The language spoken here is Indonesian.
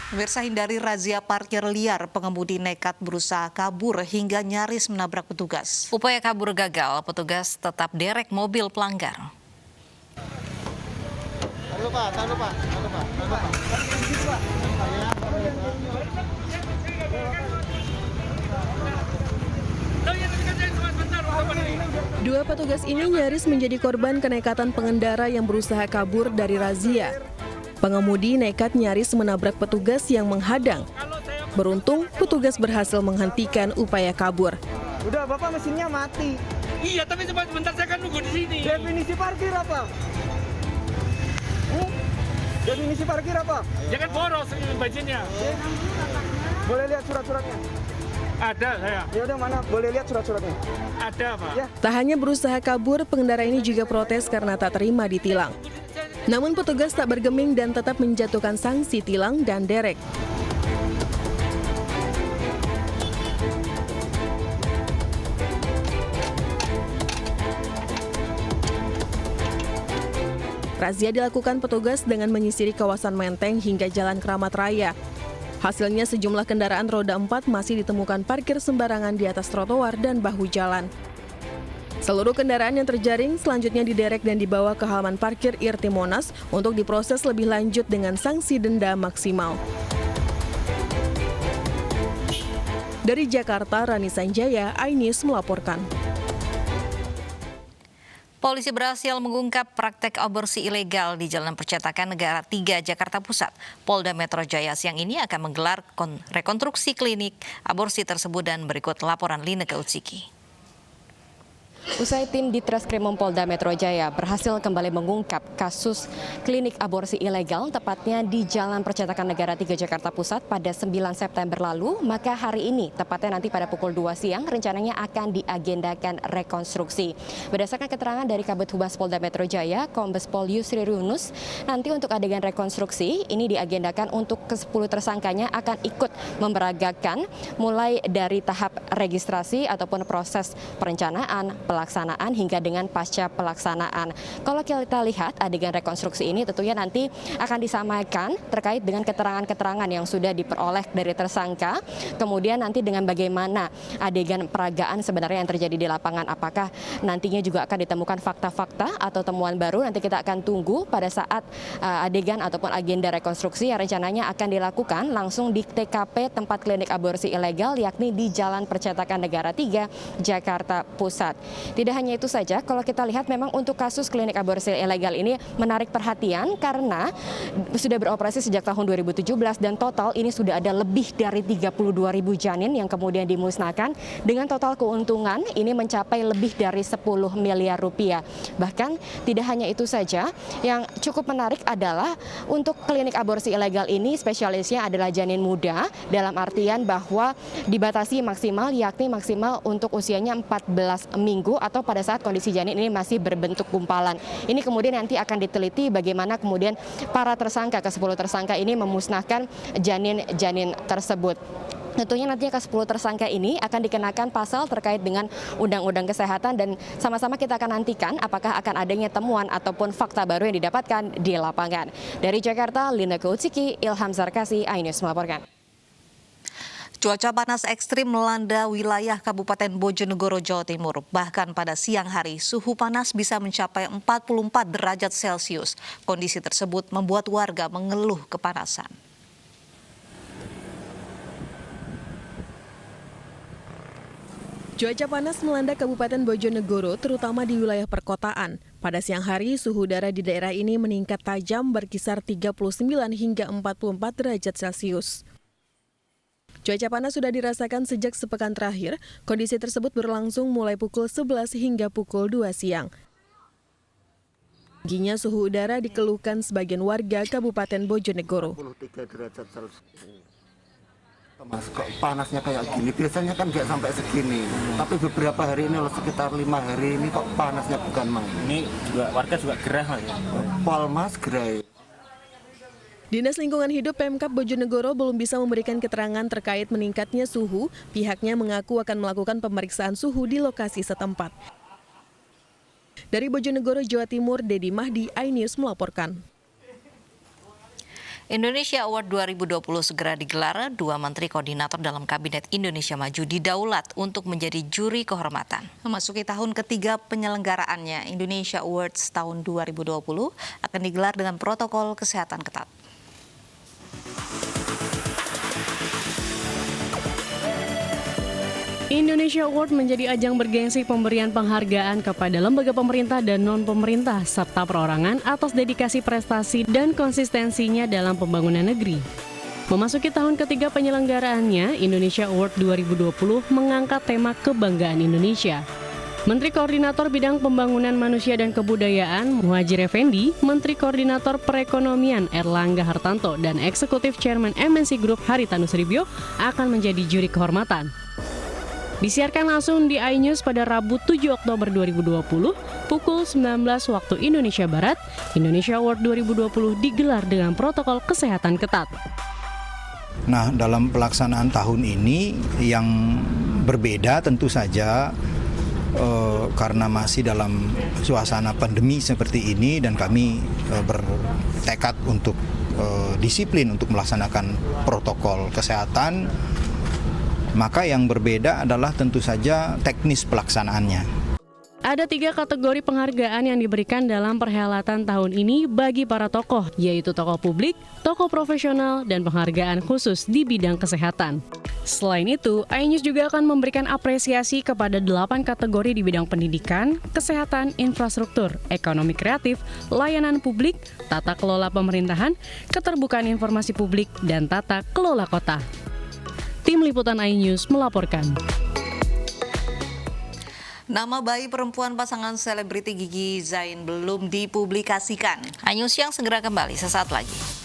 Pemirsa, hindari razia parkir liar, pengemudi nekat berusaha kabur hingga nyaris menabrak petugas. Upaya kabur gagal, petugas tetap derek mobil pelanggar. Dua petugas ini nyaris menjadi korban kenekatan pengendara yang berusaha kabur dari razia. Pengemudi nekat nyaris menabrak petugas yang menghadang. Beruntung, petugas berhasil menghentikan upaya kabur. Udah, Bapak mesinnya mati. Iya, tapi sebentar saya kan nunggu di sini. Definisi parkir apa? Definisi parkir apa? Jangan boros ini bensinnya. Boleh lihat surat-suratnya? Ada saya. Ya udah, mana? Boleh lihat surat-suratnya? Ada, Pak. Ya. Tak hanya berusaha kabur, pengendara ini juga protes karena tak terima ditilang. Namun petugas tak bergeming dan tetap menjatuhkan sanksi tilang dan derek. Razia dilakukan petugas dengan menyisiri kawasan Menteng hingga Jalan Keramat Raya. Hasilnya sejumlah kendaraan roda 4 masih ditemukan parkir sembarangan di atas trotoar dan bahu jalan. Seluruh kendaraan yang terjaring selanjutnya diderek dan dibawa ke halaman parkir IRT Monas untuk diproses lebih lanjut dengan sanksi denda maksimal. Dari Jakarta, Rani Sanjaya, iNews melaporkan. Polisi berhasil mengungkap praktek aborsi ilegal di Jalan Percetakan Negara 3 Jakarta Pusat. Polda Metro Jaya siang ini akan menggelar rekonstruksi klinik aborsi tersebut dan berikut laporan Lineke Utsiki. Usai tim Ditreskrimum Polda Metro Jaya berhasil kembali mengungkap kasus klinik aborsi ilegal tepatnya di Jalan Percetakan Negara 3 Jakarta Pusat pada 9 September lalu, maka hari ini tepatnya nanti pada pukul 2 siang rencananya akan diagendakan rekonstruksi. Berdasarkan keterangan dari Kabid Humas Polda Metro Jaya, Kombes Pol Yusri Yunus, nanti untuk adegan rekonstruksi ini diagendakan untuk ke-10 tersangkanya akan ikut memberagakan mulai dari tahap registrasi ataupun proses perencanaan, pelaksanaan hingga dengan pasca pelaksanaan. Kalau kita lihat adegan rekonstruksi ini tentunya nanti akan disamakan terkait dengan keterangan-keterangan yang sudah diperoleh dari tersangka. Kemudian nanti dengan bagaimana adegan peragaan sebenarnya yang terjadi di lapangan. Apakah nantinya juga akan ditemukan fakta-fakta atau temuan baru. Nanti kita akan tunggu pada saat adegan ataupun agenda rekonstruksi yang rencananya akan dilakukan langsung di TKP tempat klinik aborsi ilegal yakni di Jalan Percetakan Negara 3 Jakarta Pusat. Tidak hanya itu saja, kalau kita lihat memang untuk kasus klinik aborsi ilegal ini menarik perhatian karena sudah beroperasi sejak tahun 2017 dan total ini sudah ada lebih dari 32.000 janin yang kemudian dimusnahkan dengan total keuntungan ini mencapai lebih dari 10 miliar rupiah. Bahkan tidak hanya itu saja, yang cukup menarik adalah untuk klinik aborsi ilegal ini spesialisnya adalah janin muda dalam artian bahwa dibatasi maksimal yakni maksimal untuk usianya 14 minggu atau pada saat kondisi janin ini masih berbentuk gumpalan. Ini kemudian nanti akan diteliti bagaimana kemudian para tersangka, ke-10 tersangka ini memusnahkan janin-janin tersebut. Tentunya nantinya ke-10 tersangka ini akan dikenakan pasal terkait dengan Undang-Undang Kesehatan dan sama-sama kita akan nantikan apakah akan adanya temuan ataupun fakta baru yang didapatkan di lapangan. Dari Jakarta, Lineke Utsiki, Ilham Zarkasi, iNews melaporkan. Cuaca panas ekstrim melanda wilayah Kabupaten Bojonegoro, Jawa Timur. Bahkan pada siang hari, suhu panas bisa mencapai 44 derajat Celcius. Kondisi tersebut membuat warga mengeluh kepanasan. Cuaca panas melanda Kabupaten Bojonegoro, terutama di wilayah perkotaan. Pada siang hari, suhu udara di daerah ini meningkat tajam berkisar 39 hingga 44 derajat Celcius. Cuaca panas sudah dirasakan sejak sepekan terakhir. Kondisi tersebut berlangsung mulai pukul 11 hingga pukul 2 siang. Tingginya suhu udara dikeluhkan sebagian warga Kabupaten Bojonegoro. 43 derajat Celcius. Mas, kok panasnya kayak gini? Biasanya kan nggak sampai segini. Tapi beberapa hari ini, sekitar 5 hari ini kok panasnya bukan main. Ini juga warga juga gerah Mas ya. Pol Mas gerah. Dinas Lingkungan Hidup Pemkab Bojonegoro belum bisa memberikan keterangan terkait meningkatnya suhu. Pihaknya mengaku akan melakukan pemeriksaan suhu di lokasi setempat. Dari Bojonegoro, Jawa Timur, Dedi Mahdi, iNews melaporkan. Indonesia Award 2020 segera digelar. 2 menteri koordinator dalam Kabinet Indonesia Maju didaulat untuk menjadi juri kehormatan. Memasuki tahun ketiga penyelenggaraannya, Indonesia Awards tahun 2020 akan digelar dengan protokol kesehatan ketat. Indonesia Award menjadi ajang bergengsi pemberian penghargaan kepada lembaga pemerintah dan non-pemerintah serta perorangan atas dedikasi prestasi dan konsistensinya dalam pembangunan negeri. Memasuki tahun ketiga penyelenggaraannya, Indonesia Award 2020 mengangkat tema kebanggaan Indonesia. Menteri Koordinator Bidang Pembangunan Manusia dan Kebudayaan Muhadjir Effendi, Menteri Koordinator Perekonomian Erlangga Hartanto, dan Eksekutif Chairman MNC Group Haritanu Sudibyo akan menjadi juri kehormatan. Disiarkan langsung di iNews pada Rabu 7 Oktober 2020, pukul 19 waktu Indonesia Barat. Indonesia Award 2020 digelar dengan protokol kesehatan ketat. Nah, dalam pelaksanaan tahun ini yang berbeda tentu saja karena masih dalam suasana pandemi seperti ini dan kami bertekad untuk disiplin untuk melaksanakan protokol kesehatan. Maka yang berbeda adalah tentu saja teknis pelaksanaannya. Ada 3 kategori penghargaan yang diberikan dalam perhelatan tahun ini bagi para tokoh, yaitu tokoh publik, tokoh profesional, dan penghargaan khusus di bidang kesehatan. Selain itu, iNews juga akan memberikan apresiasi kepada 8 kategori di bidang pendidikan, kesehatan, infrastruktur, ekonomi kreatif, layanan publik, tata kelola pemerintahan, keterbukaan informasi publik, dan tata kelola kota. Tim Liputan iNews melaporkan. Nama bayi perempuan pasangan selebriti Gigi Zain belum dipublikasikan. iNews yang segera kembali sesaat lagi.